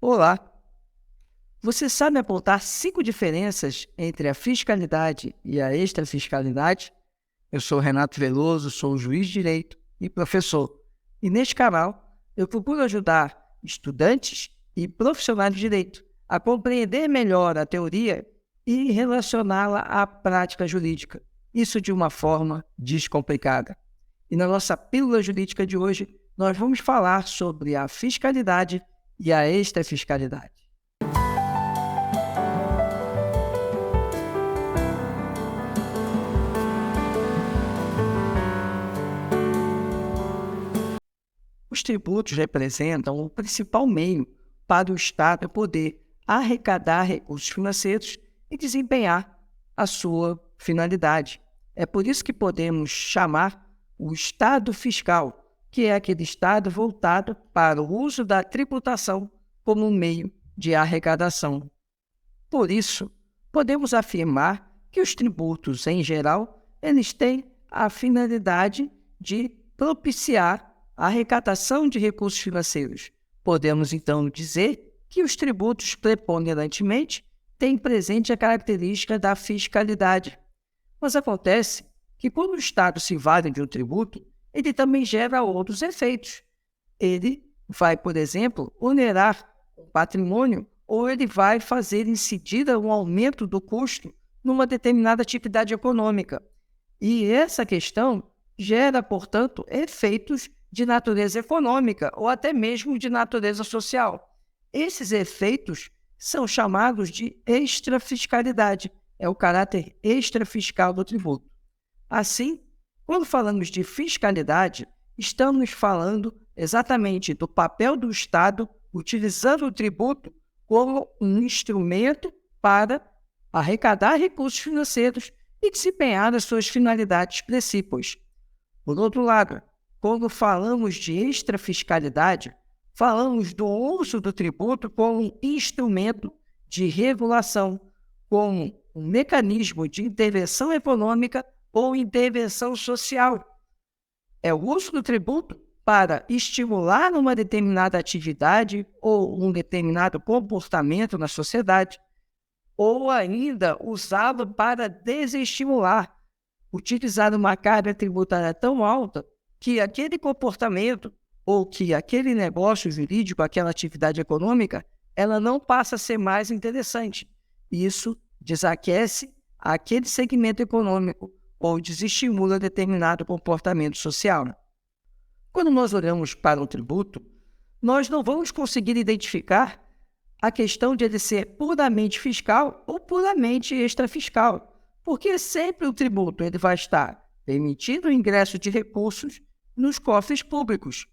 Olá, você sabe apontar 5 diferenças entre a fiscalidade e a extrafiscalidade? Eu sou Renato Veloso, sou juiz de direito e professor. E neste canal eu procuro ajudar estudantes e profissionais de direito a compreender melhor a teoria e relacioná-la à prática jurídica. Isso de uma forma descomplicada. E na nossa pílula jurídica de hoje, nós vamos falar sobre a fiscalidade e a extrafiscalidade. Os tributos representam o principal meio para o Estado poder arrecadar recursos financeiros e desempenhar a sua finalidade. É por isso que podemos chamar o Estado fiscal, que é aquele Estado voltado para o uso da tributação como um meio de arrecadação. Por isso, podemos afirmar que os tributos, em geral, eles têm a finalidade de propiciar a arrecadação de recursos financeiros. Podemos, então, dizer que os tributos, preponderantemente, têm presente a característica da fiscalidade. Mas acontece que, quando o Estado se vale de um tributo, ele também gera outros efeitos. Ele vai, por exemplo, onerar o patrimônio ou ele vai fazer incidir um aumento do custo numa determinada atividade econômica. E essa questão gera, portanto, efeitos de natureza econômica ou até mesmo de natureza social. Esses efeitos são chamados de extrafiscalidade, é o caráter extrafiscal do tributo. Assim, quando falamos de fiscalidade, estamos falando exatamente do papel do Estado utilizando o tributo como um instrumento para arrecadar recursos financeiros e desempenhar as suas finalidades precípuas. Por outro lado, quando falamos de extrafiscalidade, falamos do uso do tributo como um instrumento de regulação, como um mecanismo de intervenção econômica ou intervenção social. É o uso do tributo para estimular uma determinada atividade ou um determinado comportamento na sociedade, ou ainda usá-lo para desestimular, utilizar uma carga tributária tão alta que aquele comportamento ou que aquele negócio jurídico, aquela atividade econômica, ela não passa a ser mais interessante. Isso desaquece aquele segmento econômico ou desestimula determinado comportamento social. Quando nós olhamos para um tributo, nós não vamos conseguir identificar a questão de ele ser puramente fiscal ou puramente extrafiscal, porque sempre o tributo ele vai estar permitindo o ingresso de recursos nos cofres públicos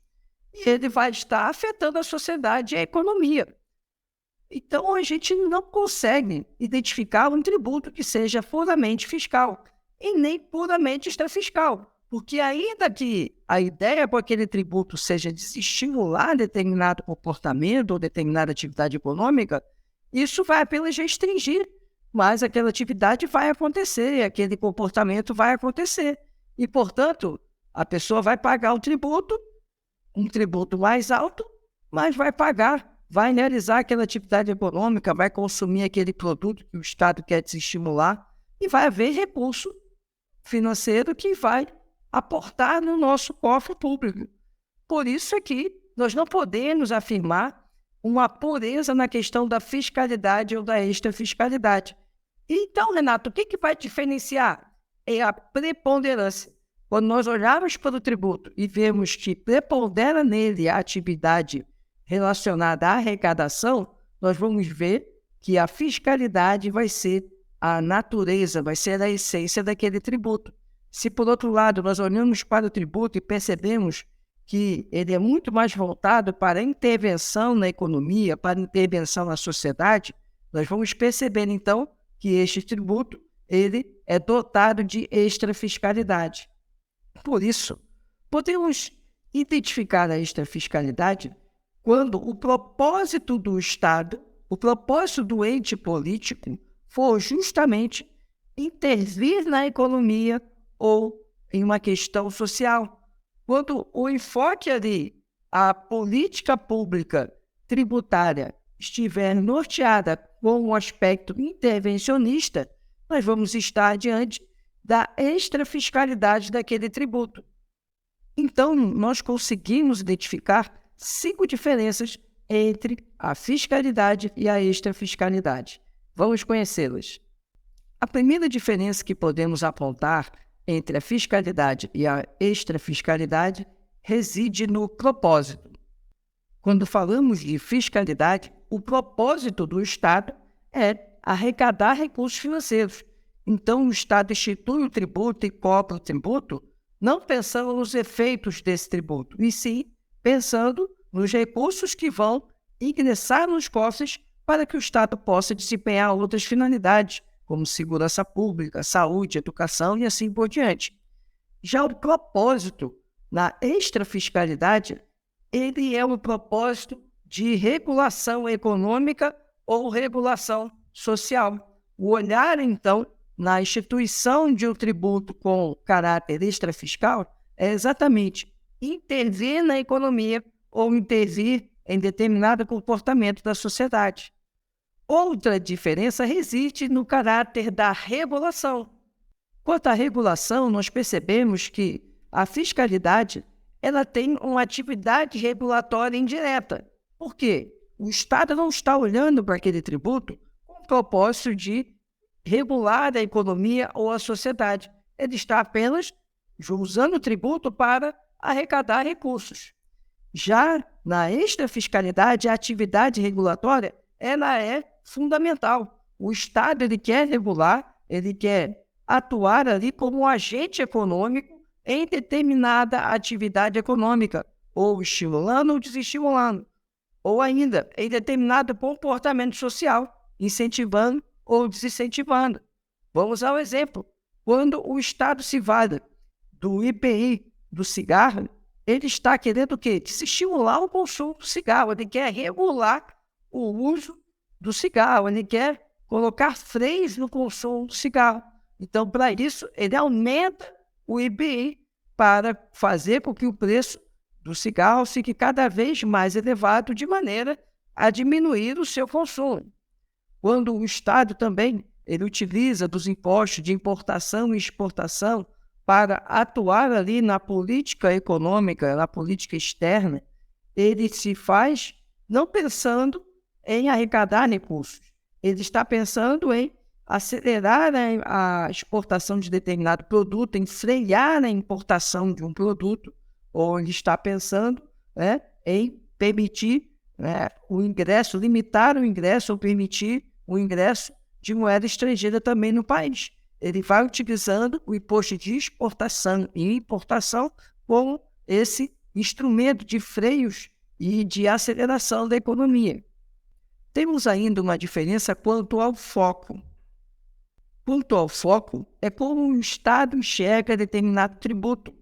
e ele vai estar afetando a sociedade e a economia. Então, a gente não consegue identificar um tributo que seja puramente fiscal e nem puramente extrafiscal, porque ainda que a ideia com aquele tributo seja desestimular determinado comportamento ou determinada atividade econômica, isso vai apenas restringir, mas aquela atividade vai acontecer, aquele comportamento vai acontecer. E, portanto, a pessoa vai pagar um tributo mais alto, mas vai pagar, vai realizar aquela atividade econômica, vai consumir aquele produto que o Estado quer desestimular e vai haver recurso financeiro que vai aportar no nosso cofre público. Por isso é que nós não podemos afirmar uma pureza na questão da fiscalidade ou da extrafiscalidade. Então, Renato, o que vai diferenciar? É a preponderância. Quando nós olharmos para o tributo e vemos que prepondera nele a atividade relacionada à arrecadação, nós vamos ver que a fiscalidade vai ser a natureza, vai ser a essência daquele tributo. Se, por outro lado, nós olhamos para o tributo e percebemos que ele é muito mais voltado para a intervenção na economia, para a intervenção na sociedade, nós vamos perceber, então, que este tributo ele é dotado de extrafiscalidade. Por isso, podemos identificar a extrafiscalidade quando o propósito do Estado, o propósito do ente político, for justamente intervir na economia ou em uma questão social. Quando o enfoque ali, a política pública tributária, estiver norteada com um aspecto intervencionista, nós vamos estar diante da extrafiscalidade daquele tributo. Então, nós conseguimos identificar 5 diferenças entre a fiscalidade e a extrafiscalidade. Vamos conhecê-las. A primeira diferença que podemos apontar entre a fiscalidade e a extrafiscalidade reside no propósito. Quando falamos de fiscalidade, o propósito do Estado é arrecadar recursos financeiros. Então, o Estado institui o tributo e cobra o tributo, não pensando nos efeitos desse tributo, e sim pensando nos recursos que vão ingressar nos cofres para que o Estado possa desempenhar outras finalidades, como segurança pública, saúde, educação e assim por diante. Já o propósito na extrafiscalidade, ele é o propósito de regulação econômica ou regulação social. O olhar, então, na instituição de um tributo com caráter extrafiscal é exatamente intervir na economia ou intervir em determinado comportamento da sociedade. Outra diferença reside no caráter da regulação. Quanto à regulação, nós percebemos que a fiscalidade ela tem uma atividade regulatória indireta. Por quê? O Estado não está olhando para aquele tributo com o propósito de regular a economia ou a sociedade. Ele está apenas usando o tributo para arrecadar recursos. Já na extrafiscalidade, a atividade regulatória ela é fundamental. O Estado ele quer regular, ele quer atuar ali como um agente econômico em determinada atividade econômica, ou estimulando ou desestimulando, ou ainda em determinado comportamento social, incentivando ou desincentivando. Vamos ao exemplo. Quando o Estado se vale do IPI do cigarro, ele está querendo o quê? Desestimular o consumo do cigarro, ele quer regular o uso do cigarro, ele quer colocar freios no consumo do cigarro. Então, para isso, ele aumenta o IPI para fazer com que o preço do cigarro fique cada vez mais elevado, de maneira a diminuir o seu consumo. Quando o Estado também ele utiliza dos impostos de importação e exportação para atuar ali na política econômica, na política externa, ele se faz não pensando em arrecadar recursos, ele está pensando em acelerar a exportação de determinado produto, em frear a importação de um produto, ou ele está pensando em permitir o ingresso, limitar o ingresso ou permitir o ingresso de moeda estrangeira também no país. Ele vai utilizando o imposto de exportação e importação como esse instrumento de freios e de aceleração da economia. Temos ainda uma diferença quanto ao foco. Quanto ao foco, é como o Estado enxerga determinado tributo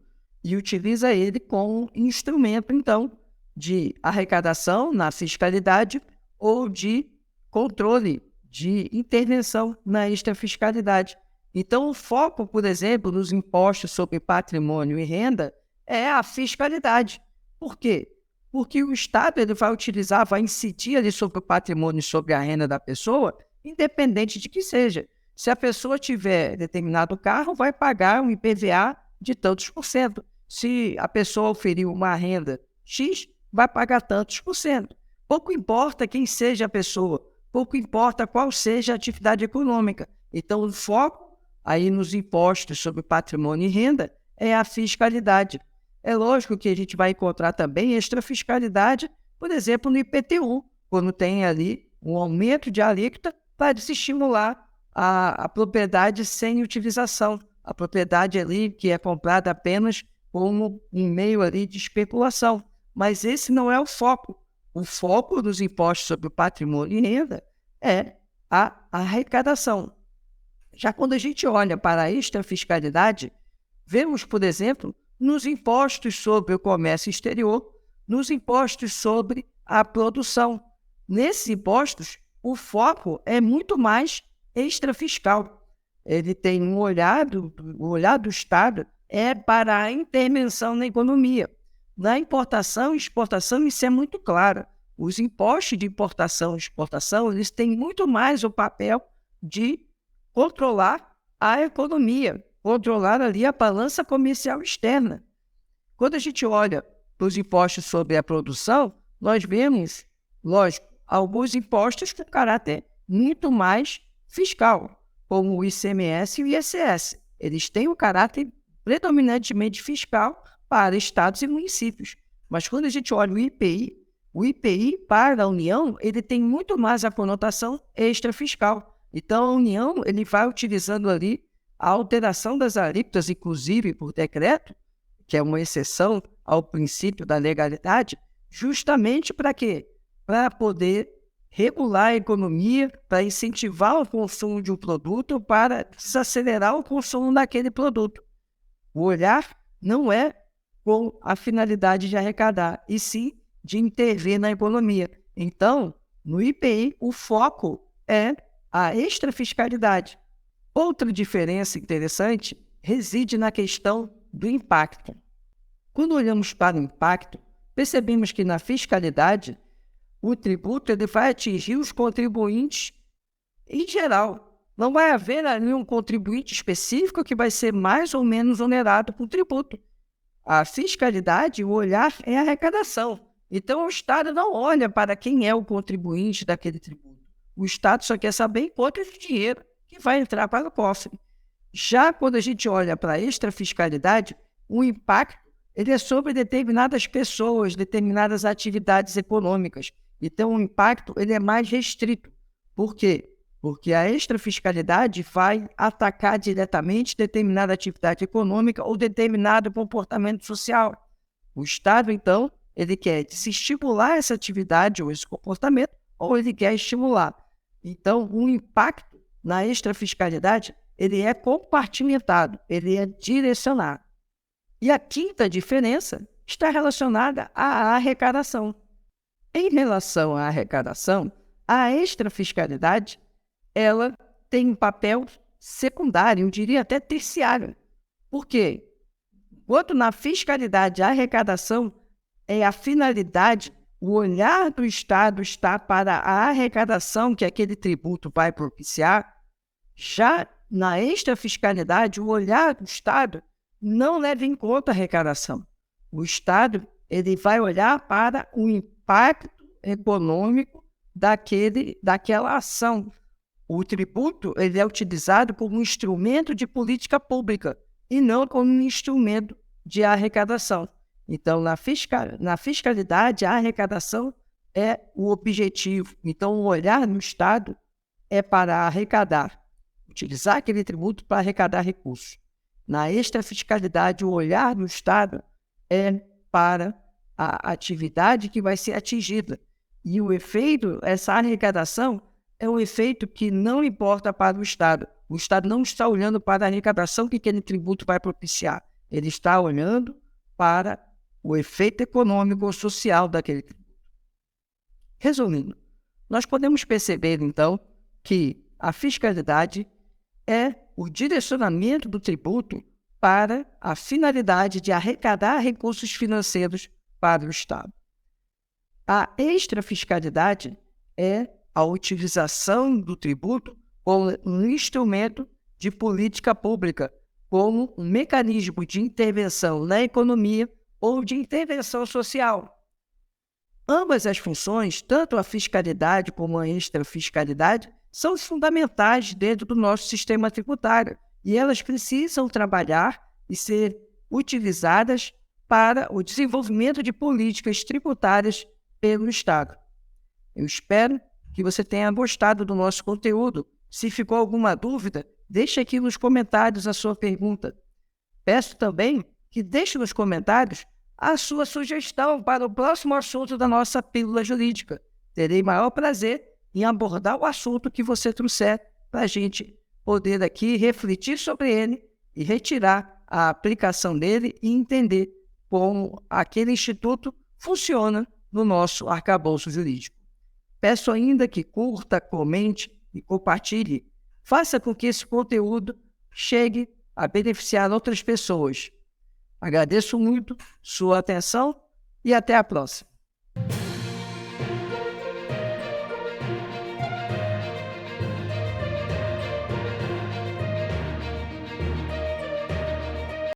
e utiliza ele como instrumento, então, de arrecadação na fiscalidade ou de controle, de intervenção na extrafiscalidade. Então, o foco, por exemplo, nos impostos sobre patrimônio e renda é a fiscalidade. Por quê? Porque o Estado ele vai utilizar, vai incidir ali sobre o patrimônio e sobre a renda da pessoa, independente de que seja. Se a pessoa tiver determinado carro, vai pagar um IPVA de tantos por cento. Se a pessoa oferir uma renda X, vai pagar tantos por cento. Pouco importa quem seja a pessoa, pouco importa qual seja a atividade econômica. Então, o foco aí nos impostos sobre patrimônio e renda é a fiscalidade. É lógico que a gente vai encontrar também extrafiscalidade, por exemplo, no IPTU, quando tem ali um aumento de alíquota para desestimular a propriedade sem utilização, a propriedade ali que é comprada apenas como um meio ali de especulação. Mas esse não é o foco. O foco dos impostos sobre o patrimônio e renda é a arrecadação. Já quando a gente olha para a extrafiscalidade, vemos, por exemplo, nos impostos sobre o comércio exterior, nos impostos sobre a produção. Nesses impostos, o foco é muito mais extrafiscal. Ele tem o olhar do Estado é para a intervenção na economia. Na importação e exportação, isso é muito claro. os impostos de importação e exportação, eles têm muito mais o papel de controlar a economia, controlar ali a balança comercial externa. Quando a gente olha para os impostos sobre a produção, nós vemos, lógico, alguns impostos com caráter muito mais fiscal, como o ICMS e o ISS. Eles têm um caráter predominantemente fiscal para estados e municípios. Mas quando a gente olha o IPI para a União, ele tem muito mais a conotação extrafiscal. Então, a União ele vai utilizando ali a alteração das alíquotas, inclusive por decreto, que é uma exceção ao princípio da legalidade, justamente para quê? Para poder regular a economia, para incentivar o consumo de um produto, para desacelerar o consumo daquele produto. O olhar não é com a finalidade de arrecadar, e sim de intervir na economia. Então, no IPI, o foco é a extrafiscalidade. Outra diferença interessante reside na questão do impacto. Quando olhamos para o impacto, percebemos que na fiscalidade, o tributo ele vai atingir os contribuintes em geral. Não vai haver ali um contribuinte específico que vai ser mais ou menos onerado por tributo. A fiscalidade, o olhar é a arrecadação. Então, o Estado não olha para quem é o contribuinte daquele tributo. O Estado só quer saber quanto é de dinheiro que vai entrar para o cofre. Já quando a gente olha para a extrafiscalidade, o impacto ele é sobre determinadas pessoas, determinadas atividades econômicas. Então, o impacto ele é mais restrito. Por quê? Porque a extrafiscalidade vai atacar diretamente determinada atividade econômica ou determinado comportamento social. O Estado, então, ele quer desestimular essa atividade ou esse comportamento, ou ele quer estimular. Então, o impacto na extrafiscalidade, ele é compartimentado, ele é direcionado. E a quinta diferença está relacionada à arrecadação. Em relação à arrecadação, a extrafiscalidade ela tem um papel secundário, eu diria até terciário. Por quê? Enquanto na fiscalidade a arrecadação é a finalidade, o olhar do Estado está para a arrecadação que aquele tributo vai propiciar, já na extrafiscalidade, o olhar do Estado não leva em conta a arrecadação. O Estado ele vai olhar para o impacto econômico daquela ação. O tributo ele é utilizado como um instrumento de política pública e não como um instrumento de arrecadação. Então, na fiscalidade, a arrecadação é o objetivo. Então, o olhar no Estado é para arrecadar, utilizar aquele tributo para arrecadar recursos. Na extrafiscalidade, o olhar do Estado é para a atividade que vai ser atingida. E o efeito, essa arrecadação, é um efeito que não importa para o Estado. O Estado não está olhando para a arrecadação que aquele tributo vai propiciar. Ele está olhando para o efeito econômico ou social daquele tributo. Resumindo, nós podemos perceber, então, que a fiscalidade é o direcionamento do tributo para a finalidade de arrecadar recursos financeiros para o Estado. A extrafiscalidade é a utilização do tributo como um instrumento de política pública, como um mecanismo de intervenção na economia ou de intervenção social. Ambas as funções, tanto a fiscalidade como a extrafiscalidade, são fundamentais dentro do nosso sistema tributário e elas precisam trabalhar e ser utilizadas para o desenvolvimento de políticas tributárias pelo Estado. Eu espero que você tenha gostado do nosso conteúdo. Se ficou alguma dúvida, deixe aqui nos comentários a sua pergunta. Peço também que deixe nos comentários a sua sugestão para o próximo assunto da nossa pílula jurídica. Terei maior prazer em abordar o assunto que você trouxer para a gente poder aqui refletir sobre ele e retirar a aplicação dele e entender como aquele instituto funciona no nosso arcabouço jurídico. Peço ainda que curta, comente e compartilhe. Faça com que esse conteúdo chegue a beneficiar outras pessoas. Agradeço muito sua atenção e até a próxima.